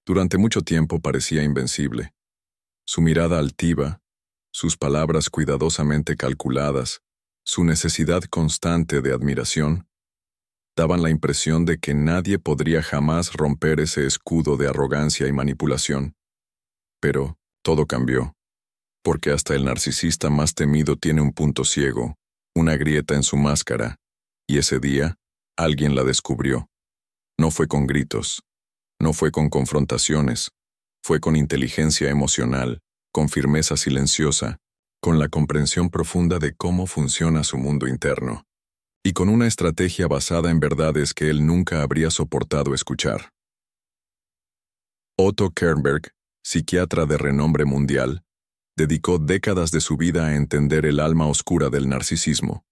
Durante mucho tiempo parecía invencible. Su mirada altiva, sus palabras cuidadosamente calculadas, su necesidad constante de admiración, daban la impresión de que nadie podría jamás romper ese escudo de arrogancia y manipulación. Pero todo cambió, porque hasta el narcisista más temido tiene un punto ciego, una grieta en su máscara, y ese día, alguien la descubrió. No fue con gritos, no fue con confrontaciones, fue con inteligencia emocional, con firmeza silenciosa, con la comprensión profunda de cómo funciona su mundo interno, y con una estrategia basada en verdades que él nunca habría soportado escuchar. Otto Kernberg, psiquiatra de renombre mundial, dedicó décadas de su vida a entender el alma oscura del narcisismo.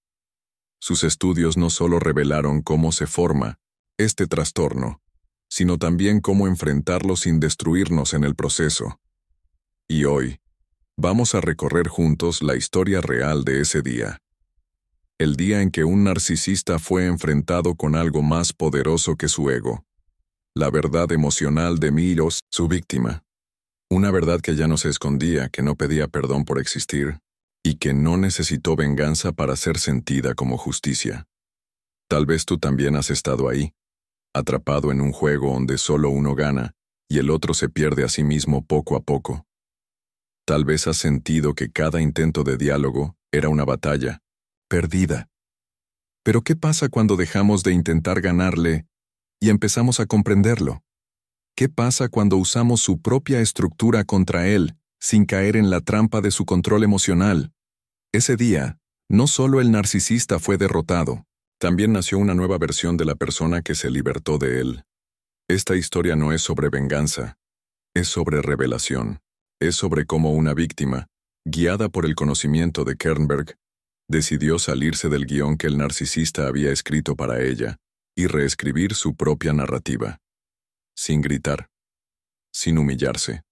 Sus estudios no solo revelaron cómo se forma este trastorno, sino también cómo enfrentarlo sin destruirnos en el proceso. Y hoy, vamos a recorrer juntos la historia real de ese día. El día en que un narcisista fue enfrentado con algo más poderoso que su ego. La verdad emocional de Milos, su víctima. Una verdad que ya no se escondía, que no pedía perdón por existir, y que no necesitó venganza para ser sentida como justicia. Tal vez tú también has estado ahí, atrapado en un juego donde solo uno gana y el otro se pierde a sí mismo poco a poco. Tal vez has sentido que cada intento de diálogo era una batalla, perdida. Pero ¿qué pasa cuando dejamos de intentar ganarle y empezamos a comprenderlo? ¿Qué pasa cuando usamos su propia estructura contra él, sin caer en la trampa de su control emocional? Ese día, no solo el narcisista fue derrotado, también nació una nueva versión de la persona que se libertó de él. Esta historia no es sobre venganza, es sobre revelación. Es sobre cómo una víctima, guiada por el conocimiento de Kernberg, decidió salirse del guión que el narcisista había escrito para ella y reescribir su propia narrativa. Sin gritar, sin humillarse,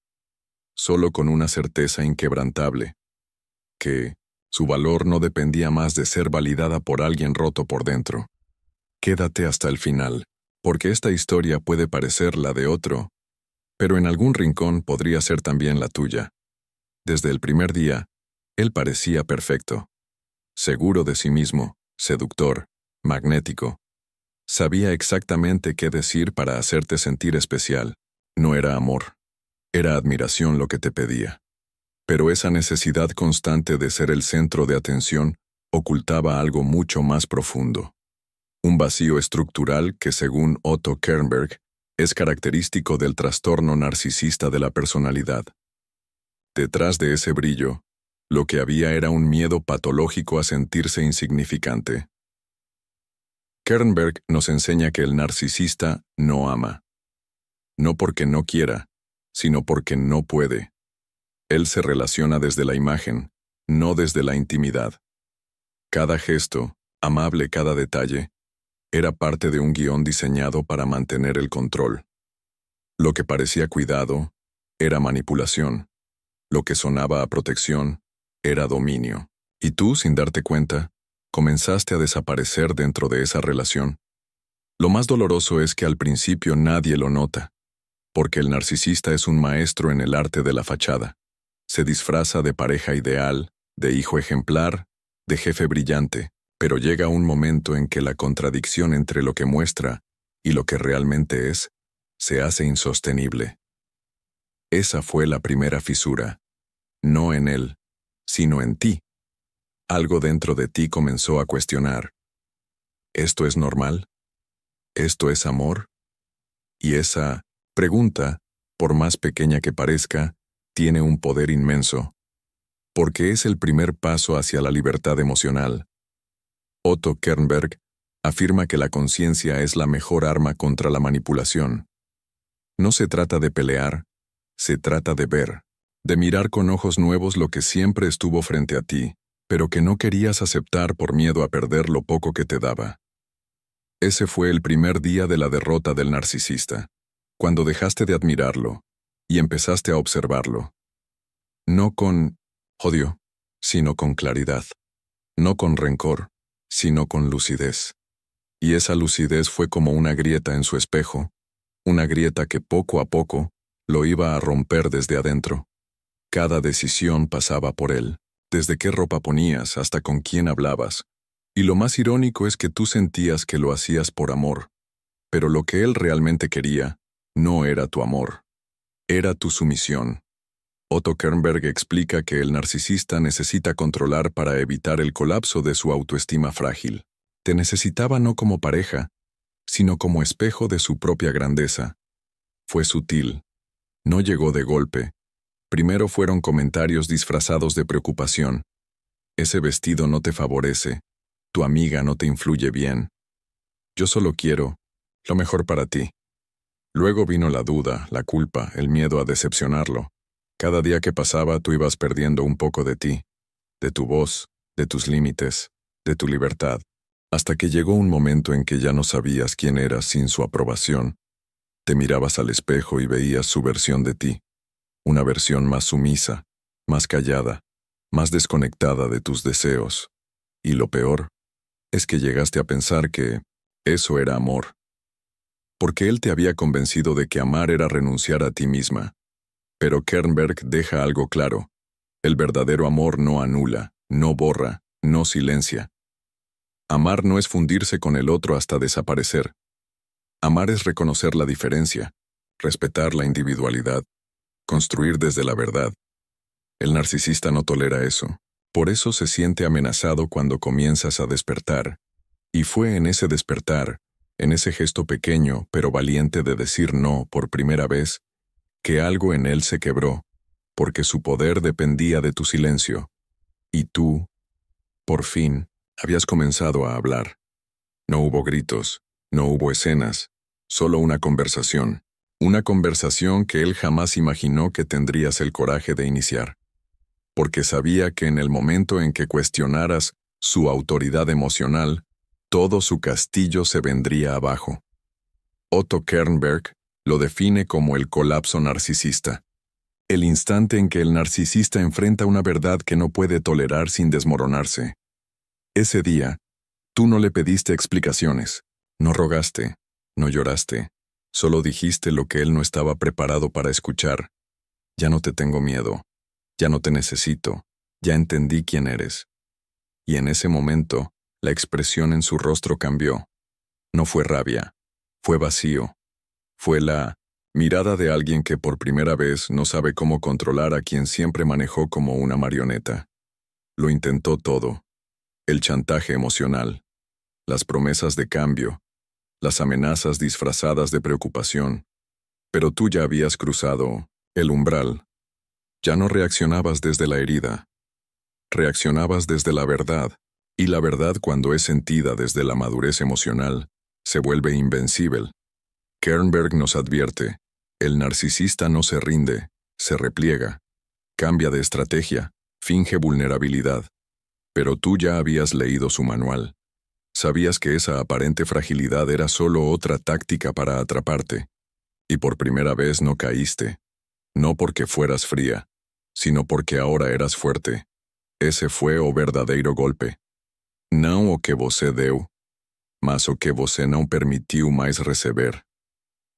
solo con una certeza inquebrantable, que su valor no dependía más de ser validada por alguien roto por dentro. Quédate hasta el final, porque esta historia puede parecer la de otro, pero en algún rincón podría ser también la tuya. Desde el primer día, él parecía perfecto, seguro de sí mismo, seductor, magnético. Sabía exactamente qué decir para hacerte sentir especial. No era amor, era admiración lo que te pedía. Pero esa necesidad constante de ser el centro de atención ocultaba algo mucho más profundo. Un vacío estructural que, según Otto Kernberg, es característico del trastorno narcisista de la personalidad. Detrás de ese brillo, lo que había era un miedo patológico a sentirse insignificante. Kernberg nos enseña que el narcisista no ama. No porque no quiera, sino porque no puede. Él se relaciona desde la imagen, no desde la intimidad. Cada gesto, amable cada detalle, era parte de un guión diseñado para mantener el control. Lo que parecía cuidado era manipulación. Lo que sonaba a protección era dominio. Y tú, sin darte cuenta, comenzaste a desaparecer dentro de esa relación. Lo más doloroso es que al principio nadie lo nota, porque el narcisista es un maestro en el arte de la fachada. Se disfraza de pareja ideal, de hijo ejemplar, de jefe brillante, pero llega un momento en que la contradicción entre lo que muestra y lo que realmente es se hace insostenible. Esa fue la primera fisura, no en él, sino en ti. Algo dentro de ti comenzó a cuestionar. ¿Esto es normal? ¿Esto es amor? Y esa pregunta, por más pequeña que parezca, tiene un poder inmenso, porque es el primer paso hacia la libertad emocional. Otto Kernberg afirma que la conciencia es la mejor arma contra la manipulación. No se trata de pelear, se trata de ver, de mirar con ojos nuevos lo que siempre estuvo frente a ti, pero que no querías aceptar por miedo a perder lo poco que te daba. Ese fue el primer día de la derrota del narcisista, cuando dejaste de admirarlo y empezaste a observarlo. No con odio, sino con claridad. No con rencor, sino con lucidez. Y esa lucidez fue como una grieta en su espejo, una grieta que poco a poco Lo iba a romper desde adentro. Cada decisión pasaba por él, desde qué ropa ponías hasta con quién hablabas. Y lo más irónico es que tú sentías que lo hacías por amor, pero lo que él realmente quería no era tu amor, era tu sumisión. Otto Kernberg explica que el narcisista necesita controlar para evitar el colapso de su autoestima frágil. Te necesitaba no como pareja, sino como espejo de su propia grandeza. Fue sutil. No llegó de golpe. Primero fueron comentarios disfrazados de preocupación. Ese vestido no te favorece. Tu amiga no te influye bien. Yo solo quiero lo mejor para ti. Luego vino la duda, la culpa, el miedo a decepcionarlo. Cada día que pasaba tú ibas perdiendo un poco de ti, de tu voz, de tus límites, de tu libertad, hasta que llegó un momento en que ya no sabías quién eras sin su aprobación. Te mirabas al espejo y veías su versión de ti, una versión más sumisa, más callada, más desconectada de tus deseos. Y lo peor es que llegaste a pensar que eso era amor, porque él te había convencido de que amar era renunciar a ti misma. Pero Kernberg deja algo claro. El verdadero amor no anula, no borra, no silencia. Amar no es fundirse con el otro hasta desaparecer. Amar es reconocer la diferencia, respetar la individualidad, construir desde la verdad. El narcisista no tolera eso. Por eso se siente amenazado cuando comienzas a despertar. Y fue en ese despertar, en ese gesto pequeño pero valiente de decir no por primera vez, que algo en él se quebró, porque su poder dependía de tu silencio. Y tú, por fin, habías comenzado a hablar. No hubo gritos, no hubo escenas, solo una conversación que él jamás imaginó que tendrías el coraje de iniciar. Porque sabía que en el momento en que cuestionaras su autoridad emocional, todo su castillo se vendría abajo. Otto Kernberg lo define como el colapso narcisista. El instante en que el narcisista enfrenta una verdad que no puede tolerar sin desmoronarse. Ese día, tú no le pediste explicaciones, no rogaste, no lloraste, solo dijiste lo que él no estaba preparado para escuchar. Ya no te tengo miedo, ya no te necesito, ya entendí quién eres. Y en ese momento, la expresión en su rostro cambió. No fue rabia, fue vacío. Fue la mirada de alguien que por primera vez no sabe cómo controlar a quien siempre manejó como una marioneta. Lo intentó todo. El chantaje emocional, las promesas de cambio, las amenazas disfrazadas de preocupación. Pero tú ya habías cruzado el umbral. Ya no reaccionabas desde la herida. Reaccionabas desde la verdad. Y la verdad, cuando es sentida desde la madurez emocional, se vuelve invencible. Kernberg nos advierte, el narcisista no se rinde, se repliega, cambia de estrategia, finge vulnerabilidad. Pero tú ya habías leído su manual. Sabías que esa aparente fragilidad era solo otra táctica para atraparte. Y por primera vez no caíste. No porque fueras fría, sino porque ahora eras fuerte. Ese fue o verdadeiro golpe. Não o que você deu, mas o que você não permitiu mais receber.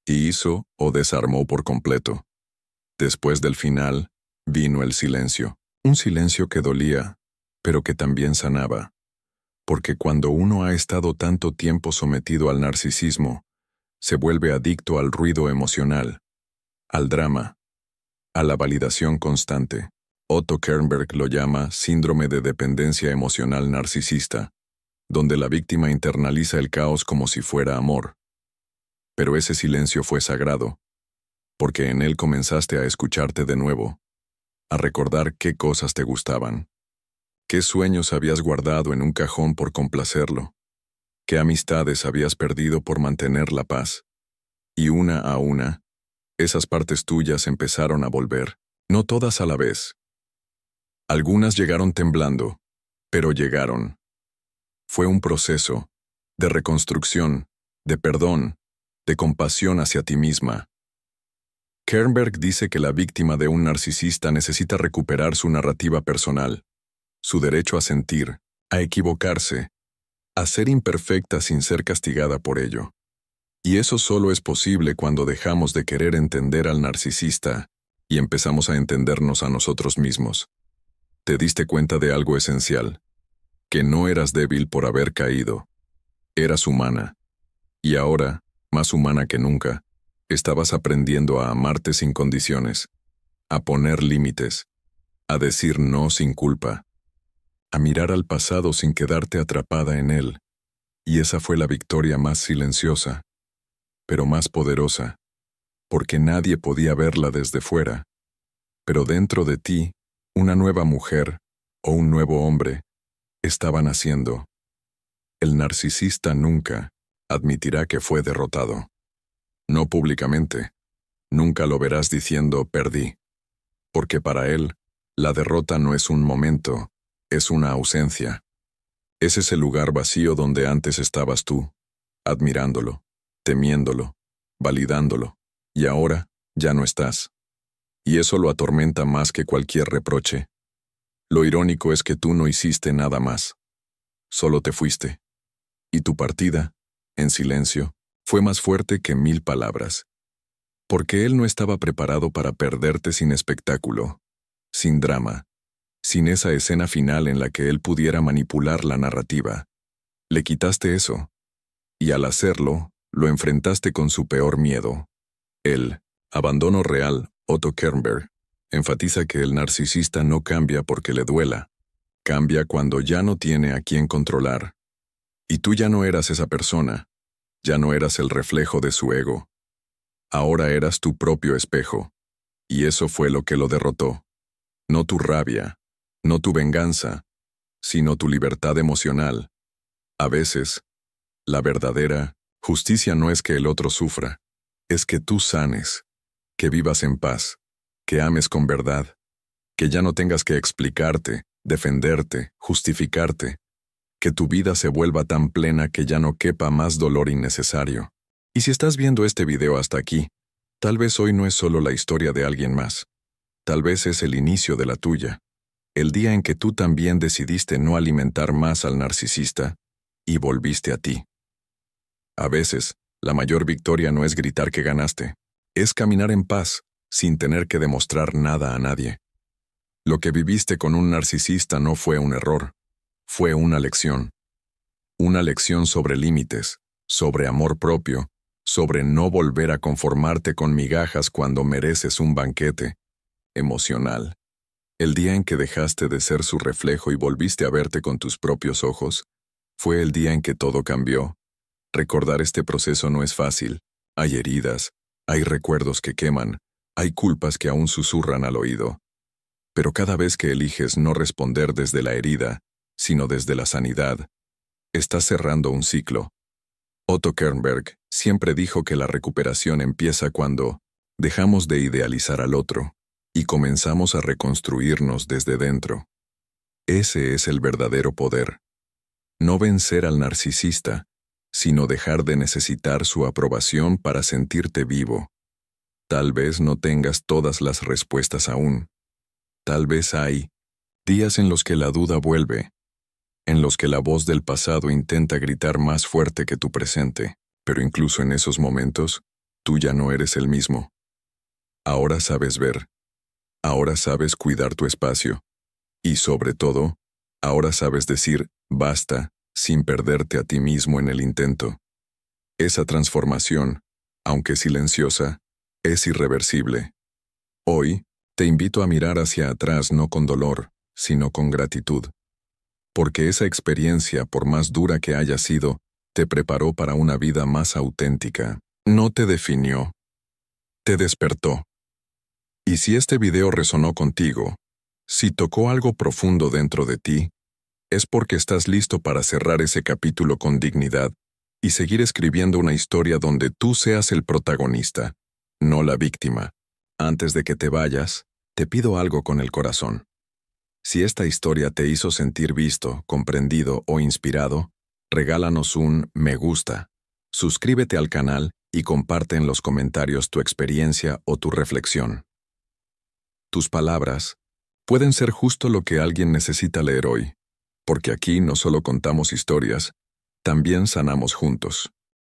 Y hizo o desarmó por completo. Después del final, vino el silencio. Un silencio que dolía, pero que también sanaba. Porque cuando uno ha estado tanto tiempo sometido al narcisismo, se vuelve adicto al ruido emocional, al drama, a la validación constante. Otto Kernberg lo llama síndrome de dependencia emocional narcisista, donde la víctima internaliza el caos como si fuera amor. Pero ese silencio fue sagrado, porque en él comenzaste a escucharte de nuevo, a recordar qué cosas te gustaban, qué sueños habías guardado en un cajón por complacerlo, qué amistades habías perdido por mantener la paz. Y una a una, esas partes tuyas empezaron a volver, no todas a la vez. Algunas llegaron temblando, pero llegaron. Fue un proceso de reconstrucción, de perdón, de compasión hacia ti misma. Kernberg dice que la víctima de un narcisista necesita recuperar su narrativa personal, su derecho a sentir, a equivocarse, a ser imperfecta sin ser castigada por ello. Y eso solo es posible cuando dejamos de querer entender al narcisista y empezamos a entendernos a nosotros mismos. Te diste cuenta de algo esencial, que no eras débil por haber caído. Eras humana. Y ahora, más humana que nunca, estabas aprendiendo a amarte sin condiciones, a poner límites, a decir no sin culpa, a mirar al pasado sin quedarte atrapada en él. Y esa fue la victoria más silenciosa, pero más poderosa, porque nadie podía verla desde fuera. Pero dentro de ti, una nueva mujer, o un nuevo hombre, estaba naciendo. El narcisista nunca admitirá que fue derrotado. No públicamente. Nunca lo verás diciendo perdí. Porque para él, la derrota no es un momento, es una ausencia. Es ese lugar vacío donde antes estabas tú, admirándolo, temiéndolo, validándolo, y ahora ya no estás. Y eso lo atormenta más que cualquier reproche. Lo irónico es que tú no hiciste nada más. Solo te fuiste. Y tu partida, en silencio, fue más fuerte que 1000 palabras. Porque él no estaba preparado para perderte sin espectáculo, sin drama, sin esa escena final en la que él pudiera manipular la narrativa. Le quitaste eso. Y al hacerlo, lo enfrentaste con su peor miedo. El abandono real, Otto Kernberg, enfatiza que el narcisista no cambia porque le duela. Cambia cuando ya no tiene a quién controlar. Y tú ya no eras esa persona. Ya no eras el reflejo de su ego. Ahora eras tu propio espejo. Y eso fue lo que lo derrotó. No tu rabia, no tu venganza, sino tu libertad emocional. A veces, la verdadera justicia no es que el otro sufra, es que tú sanes, que vivas en paz, que ames con verdad, que ya no tengas que explicarte, defenderte, justificarte, que tu vida se vuelva tan plena que ya no quepa más dolor innecesario. Y si estás viendo este video hasta aquí, tal vez hoy no es solo la historia de alguien más. Tal vez es el inicio de la tuya. El día en que tú también decidiste no alimentar más al narcisista y volviste a ti. A veces, la mayor victoria no es gritar que ganaste, es caminar en paz, sin tener que demostrar nada a nadie. Lo que viviste con un narcisista no fue un error, fue una lección. Una lección sobre límites, sobre amor propio, sobre no volver a conformarte con migajas cuando mereces un banquete emocional. El día en que dejaste de ser su reflejo y volviste a verte con tus propios ojos, fue el día en que todo cambió. Recordar este proceso no es fácil. Hay heridas, hay recuerdos que queman, hay culpas que aún susurran al oído. Pero cada vez que eliges no responder desde la herida, sino desde la sanidad, estás cerrando un ciclo. Otto Kernberg siempre dijo que la recuperación empieza cuando dejamos de idealizar al otro y comenzamos a reconstruirnos desde dentro. Ese es el verdadero poder. No vencer al narcisista, sino dejar de necesitar su aprobación para sentirte vivo. Tal vez no tengas todas las respuestas aún. Tal vez hay días en los que la duda vuelve, en los que la voz del pasado intenta gritar más fuerte que tu presente, pero incluso en esos momentos, tú ya no eres el mismo. Ahora sabes ver. Ahora sabes cuidar tu espacio. Y sobre todo, ahora sabes decir basta sin perderte a ti mismo en el intento. Esa transformación, aunque silenciosa, es irreversible. Hoy, te invito a mirar hacia atrás no con dolor, sino con gratitud. Porque esa experiencia, por más dura que haya sido, te preparó para una vida más auténtica. No te definió, te despertó. Y si este video resonó contigo, si tocó algo profundo dentro de ti, es porque estás listo para cerrar ese capítulo con dignidad y seguir escribiendo una historia donde tú seas el protagonista, no la víctima. Antes de que te vayas, te pido algo con el corazón. Si esta historia te hizo sentir visto, comprendido o inspirado, regálanos un me gusta, suscríbete al canal y comparte en los comentarios tu experiencia o tu reflexión. Tus palabras pueden ser justo lo que alguien necesita leer hoy, porque aquí no solo contamos historias, también sanamos juntos.